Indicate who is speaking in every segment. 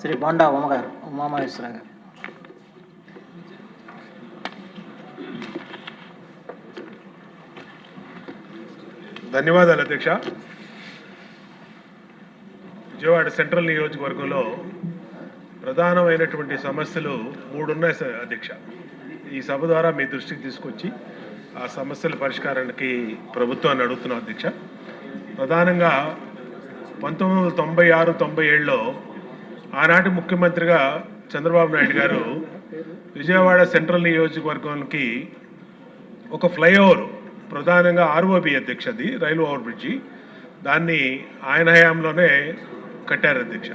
Speaker 1: శ్రీ బొండా ఉమామహేశ్వర గారు.
Speaker 2: ధన్యవాదాలు అధ్యక్ష. విజయవాడ సెంట్రల్ నియోజకవర్గంలో ప్రధానమైనటువంటి సమస్యలు 3 ఉన్నాయి అధ్యక్ష. ఈ సభ ద్వారా మీ దృష్టికి తీసుకొచ్చి ఆ సమస్యల పరిష్కారానికి ప్రభుత్వాన్ని అడుగుతున్నాం అధ్యక్ష. ప్రధానంగా 1996-97లో ఆనాటి ముఖ్యమంత్రిగా చంద్రబాబు నాయుడు గారు విజయవాడ సెంట్రల్ నియోజకవర్గానికి ఒక ఫ్లైఓవర్, ప్రధానంగా ఆర్ఓబి అధ్యక్ష, అది రైలు ఓవర్ బ్రిడ్జి, దాన్ని ఆయన హయాంలోనే కట్టారు అధ్యక్ష.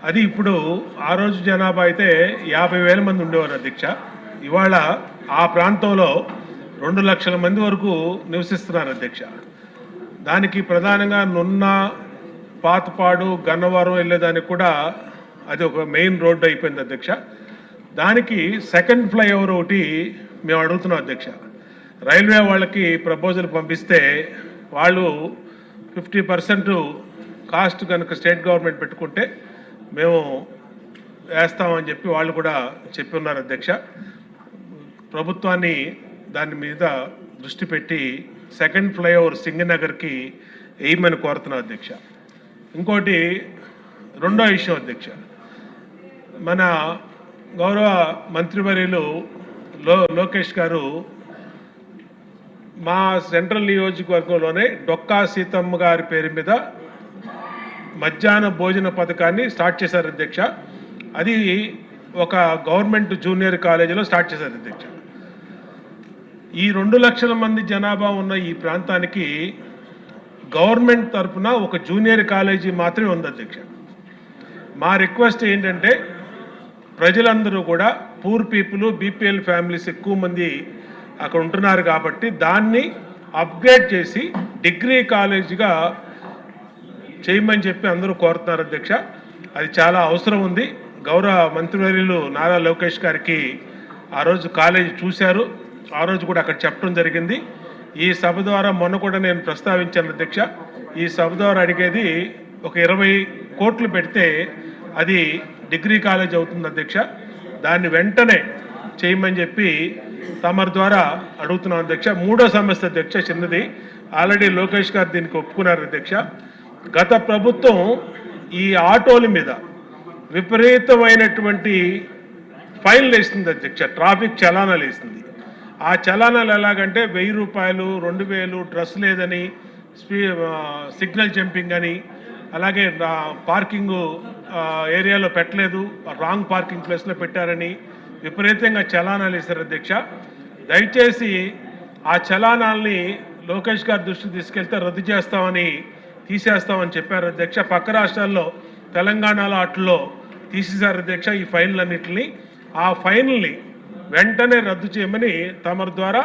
Speaker 2: అది ఇప్పుడు ఆ రోజు జనాభా అయితే 50,000 మంది ఉండేవారు అధ్యక్ష. ఇవాళ ఆ ప్రాంతంలో 2 లక్షల మంది వరకు నివసిస్తున్నారు అధ్యక్ష. దానికి ప్రధానంగా నున్న, పాతపాడు, గన్నవరం వెళ్ళేదానికి కూడా అది ఒక మెయిన్ రోడ్డు అయిపోయింది అధ్యక్ష. దానికి సెకండ్ ఫ్లైఓవర్ ఒకటి మేము అడుగుతున్నాం అధ్యక్ష. రైల్వే వాళ్ళకి ప్రపోజల్ పంపిస్తే వాళ్ళు 50% కాస్ట్ కనుక స్టేట్ గవర్నమెంట్ పెట్టుకుంటే మేము వేస్తామని చెప్పి వాళ్ళు కూడా చెప్పి ఉన్నారు అధ్యక్ష. ప్రభుత్వాన్ని దాని మీద దృష్టి పెట్టి సెకండ్ ఫ్లైఓవర్ సింగనగర్కి వేయమని కోరుతున్నాం అధ్యక్ష. ఇంకోటి రెండో విషయం అధ్యక్ష, మన గౌరవ మంత్రివర్యులు లోకేష్ గారు మా సెంట్రల్ నియోజకవర్గంలోనే డొక్కా సీతమ్మ గారి పేరు మీద మధ్యాహ్న భోజన పథకాన్ని స్టార్ట్ చేశారు అధ్యక్ష. అది ఒక గవర్నమెంట్ జూనియర్ కాలేజీలో స్టార్ట్ చేశారు అధ్యక్ష. ఈ 2 లక్షల మంది జనాభా ఉన్న ఈ ప్రాంతానికి గవర్నమెంట్ తరఫున ఒక జూనియర్ కాలేజీ మాత్రమే ఉంది అధ్యక్ష. మా రిక్వెస్ట్ ఏంటంటే ప్రజలందరూ కూడా పూర్ పీపుల్, బీపీఎల్ ఫ్యామిలీస్ ఎక్కువ మంది అక్కడ ఉంటున్నారు కాబట్టి దాన్ని అప్గ్రేడ్ చేసి డిగ్రీ కాలేజీగా చేయమని చెప్పి అందరూ కోరుతున్నారు అధ్యక్ష. అది చాలా అవసరం ఉంది. గౌరవ మంత్రివర్యులు నారా లోకేష్ గారికి ఆ రోజు కాలేజీ చూశారు, ఆ రోజు కూడా అక్కడ చెప్పడం జరిగింది. ఈ సభ ద్వారా మొన్న కూడా నేను ప్రస్తావించాను అధ్యక్ష. ఈ సభ ద్వారా అడిగేది ఒక 20 కోట్లు పెడితే అది డిగ్రీ కాలేజ్ అవుతుంది అధ్యక్ష. దాన్ని వెంటనే చేయమని చెప్పి తమరి ద్వారా అడుగుతున్నాం అధ్యక్ష. మూడో సమస్య అధ్యక్ష, చిన్నది, ఆల్రెడీ లోకేష్ గారు దీనికి ఒప్పుకున్నారు అధ్యక్ష. గత ప్రభుత్వం ఈ ఆటోల మీద విపరీతమైనటువంటి ఫైన్లు వేస్తుంది అధ్యక్ష, ట్రాఫిక్ చలానాలు వేస్తుంది. ఆ చలానాలు ఎలాగంటే 1000 రూపాయలు, 2000, డ్రెస్ లేదని, సిగ్నల్ జంపింగ్ అని, అలాగే పార్కింగ్ ఏరియాలో పెట్టలేదు, రాంగ్ పార్కింగ్ ప్లేస్లో పెట్టారని విపరీతంగా చలానాలు వేశారు అధ్యక్ష. దయచేసి ఆ చలానాల్ని లోకేష్ గారి దృష్టికి తీసుకెళ్తే రద్దు చేస్తామని, తీసేస్తామని చెప్పారు అధ్యక్ష. పక్క రాష్ట్రాల్లో, తెలంగాణలో అట్లో తీసేశారు అధ్యక్ష ఈ ఫైన్లన్నింటినీ. ఆ ఫైన్లని వెంటనే రద్దు చేయమని తమరి ద్వారా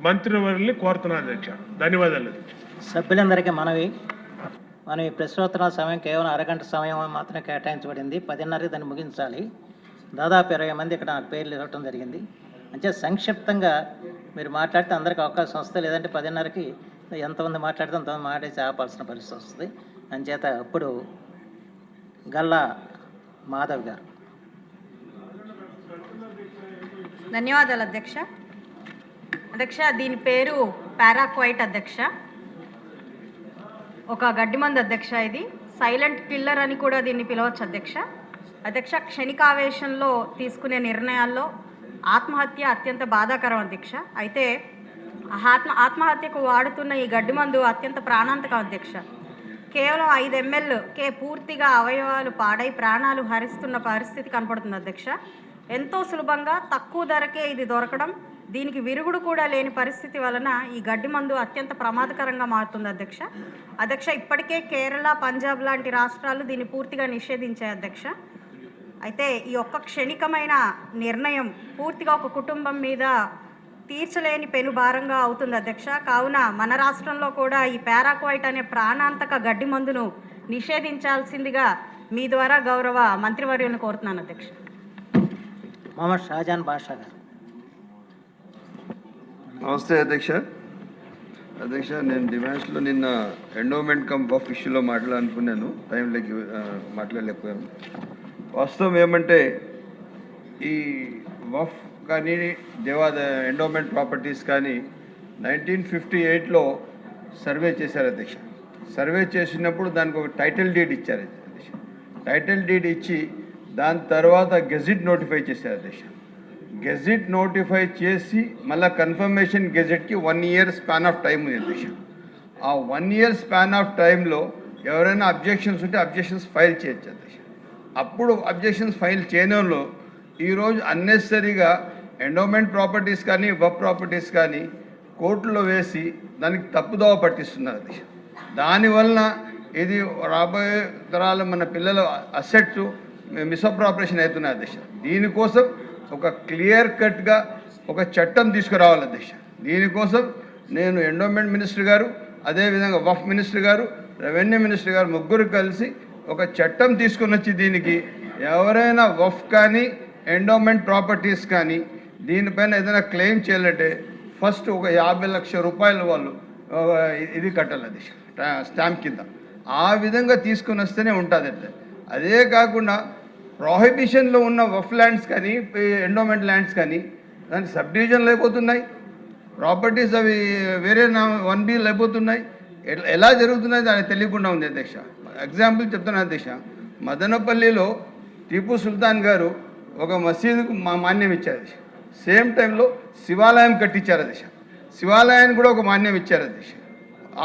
Speaker 2: మంత్రివర్యుల్ని కోరుతున్నాను అధ్యక్ష. ధన్యవాదాలు.
Speaker 1: సభ్యులందరికీ మనవి ప్రశ్నోత్తరాల సమయం కేవలం అరగంట సమయం మాత్రమే కేటాయించబడింది. 10:30కి దాన్ని ముగించాలి. దాదాపు 20 మంది ఇక్కడ నాకు పేర్లు ఇవ్వటం జరిగింది. అంటే సంక్షిప్తంగా మీరు మాట్లాడితే అందరికీ అవకాశం వస్తుంది, లేదంటే 10:30కి ఎంతమంది మాట్లాడితే అంతమంది మాట్లాడి ఆపాల్సిన పరిస్థితి వస్తుంది. అంచేత ఇప్పుడు గల్లా మాధవ్ గారు.
Speaker 3: ధన్యవాదాలు అధ్యక్ష. అధ్యక్ష, దీని పేరు పారాక్వైట్ అధ్యక్ష, ఒక గడ్డి మందు అధ్యక్ష. ఇది సైలెంట్ కిల్లర్ అని కూడా దీన్ని పిలవచ్చు అధ్యక్ష. అధ్యక్ష, క్షణికావేశంలో తీసుకునే నిర్ణయాల్లో ఆత్మహత్య అత్యంత బాధాకరం అధ్యక్ష. అయితే ఆత్మహత్యకు వాడుతున్న ఈ గడ్డి మందు అత్యంత ప్రాణాంతకం అధ్యక్ష. కేవలం 5 ml పూర్తిగా అవయవాలు పాడై ప్రాణాలు హరిస్తున్న పరిస్థితి కనపడుతుంది అధ్యక్ష. ఎంతో సులభంగా తక్కువ ధరకే ఇది దొరకడం, దీనికి విరుగుడు కూడా లేని పరిస్థితి వలన ఈ గడ్డి మందు అత్యంత ప్రమాదకరంగా మారుతుంది అధ్యక్ష. ఇప్పటికే కేరళ, పంజాబ్ లాంటి రాష్ట్రాలు దీన్ని పూర్తిగా నిషేధించాయి అధ్యక్ష. అయితే ఈ ఒక్క క్షణికమైన నిర్ణయం పూర్తిగా ఒక కుటుంబం మీద తీర్చలేని పెనుభారంగా అవుతుంది అధ్యక్ష. కావున మన రాష్ట్రంలో కూడా ఈ పారాక్వైట్ అనే ప్రాణాంతక గడ్డి మందును నిషేధించాల్సిందిగా మీ ద్వారా గౌరవ మంత్రివర్యులను కోరుతున్నాను అధ్యక్ష.
Speaker 1: మొహమ్మద్ షాజాన్ బాషా గారు.
Speaker 4: నమస్తే అధ్యక్ష. నేను డిమాండ్స్లో నిన్న ఎండోమెంట్ కమ్ బఫ్ ఇష్యూలో మాట్లాడాలనుకున్నాను, టైం మాట్లాడలేకపోయాను. వాస్తవం ఏమంటే ఈ వఫ్ కానీ ఎండోమెంట్ ప్రాపర్టీస్ కానీ 1958లో సర్వే చేశారు అధ్యక్ష. సర్వే చేసినప్పుడు దానికి ఒక టైటిల్ డీడ్ ఇచ్చారు అధ్యక్ష. టైటిల్ డీడ్ ఇచ్చి దాని తర్వాత గెజిట్ నోటిఫై చేశారు అధ్యక్ష. గెజిట్ నోటిఫై చేసి మళ్ళీ కన్ఫర్మేషన్ గెజిట్కి 1 year స్పాన్ ఆఫ్ టైం ఉంది అధ్యక్ష. ఆ 1 year స్పాన్ ఆఫ్ టైంలో ఎవరైనా అబ్జెక్షన్స్ ఉంటే అబ్జెక్షన్స్ ఫైల్ చేయొచ్చు అధ్యక్ష. అప్పుడు అబ్జెక్షన్స్ ఫైల్ చేయడంలో ఈరోజు అన్నెసరీగా ఎండోమెంట్ ప్రాపర్టీస్ కానీ వఫ్ ప్రాపర్టీస్ కానీ కోర్టులో వేసి దానికి తప్పుదోవ పట్టిస్తున్నారు అధ్యక్ష. దానివలన ఇది రాబోయే తరాల మన పిల్లల అసెట్స్ మిస్అప్రాపరేషన్ అవుతున్నాయి అధ్యక్ష. దీనికోసం ఒక క్లియర్ కట్గా ఒక చట్టం తీసుకురావాలి అధ్యక్ష. దీనికోసం నేను ఎండోమెంట్ మినిస్టర్ గారు, అదేవిధంగా వఫ్ మినిస్టర్ గారు, రెవెన్యూ మినిస్టర్ గారు ముగ్గురు కలిసి ఒక చట్టం తీసుకుని వచ్చి దీనికి ఎవరైనా వఫ్ కానీ ఎండోమెంట్ ప్రాపర్టీస్ కానీ దీనిపైన ఏదైనా క్లెయిమ్ చేయాలంటే ఫస్ట్ ఒక 50 లక్షల రూపాయలు వాళ్ళు ఇది కట్టాలి అధ్యక్ష, స్టాంప్ కింద. ఆ విధంగా తీసుకుని వస్తేనే ఉంటుంది అంటే. అదే కాకుండా ప్రొహిబిషన్లో ఉన్న వఫ్ ల్యాండ్స్ కానీ ఎండోమెంట్ ల్యాండ్స్ కానీ దానికి సబ్ డివిజన్లు అయిపోతున్నాయి, ప్రాపర్టీస్ అవి వేరే 1B అయిపోతున్నాయి. ఎలా జరుగుతున్నాయి దానికి తెలియకుండా ఉంది అధ్యక్ష. ఎగ్జాంపుల్ చెప్తున్నాను అధ్యక్ష, మదనపల్లిలో టీపు సుల్తాన్ గారు ఒక మసీదుకు మాన్యం ఇచ్చారు. సేమ్ టైంలో శివాలయం కట్టించారు అధ్యక్ష. శివాలయాన్ని కూడా ఒక మాన్యం ఇచ్చారు అధ్యక్ష.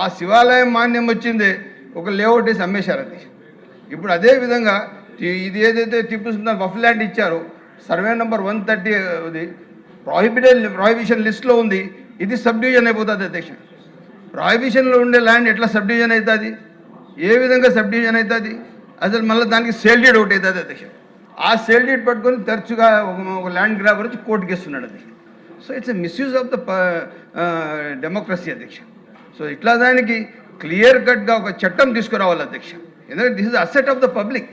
Speaker 4: ఆ శివాలయం మాన్యం వచ్చిందే ఒక లేఅవుట్ వేసి అమ్మేశారు అధ్యక్ష. ఇప్పుడు అదే విధంగా ఇది ఏదైతే టిప్పు సుల్తాన్ వఫ్ ల్యాండ్ ఇచ్చారో సర్వే నెంబర్ 130 ప్రొహిబిషన్ లిస్ట్లో ఉంది, ఇది సబ్ డివిజన్ అయిపోతుంది అధ్యక్ష. ప్రొహిబిషన్లో ఉండే ల్యాండ్ ఎట్లా సబ్ డివిజన్ అవుతుంది? ఏ విధంగా సబ్ డివిజన్ అవుతుంది? అసలు మళ్ళీ దానికి సేల్ డీడ్ ఒకటి అవుతుంది అధ్యక్ష. ఆ సేల్ డీడ్ పట్టుకొని తరచుగా ఒక ల్యాండ్ గ్రాబర్ వచ్చి కోర్టుకి ఇస్తున్నాడు అధ్యక్ష. So it's a misuse of the democracy అధ్యక్ష. సో ఇట్లా దానికి క్లియర్ కట్గా ఒక చట్టం తీసుకురావాలి అధ్యక్ష. ఎందుకంటే this is asset of the public.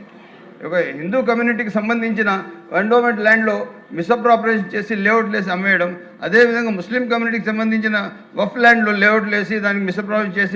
Speaker 4: ఒక హిందూ కమ్యూనిటీకి సంబంధించిన ఎండోమెంట్ ల్యాండ్లో మిస్అప్రాపరేషన్ చేసి లేఅవుట్లు వేసి అమ్మేయడం, అదేవిధంగా ముస్లిం కమ్యూనిటీకి సంబంధించిన వఫ్ ల్యాండ్లో లేఅవుట్లు వేసి దానికి మిస్అప్రాపరేషన్ చేసి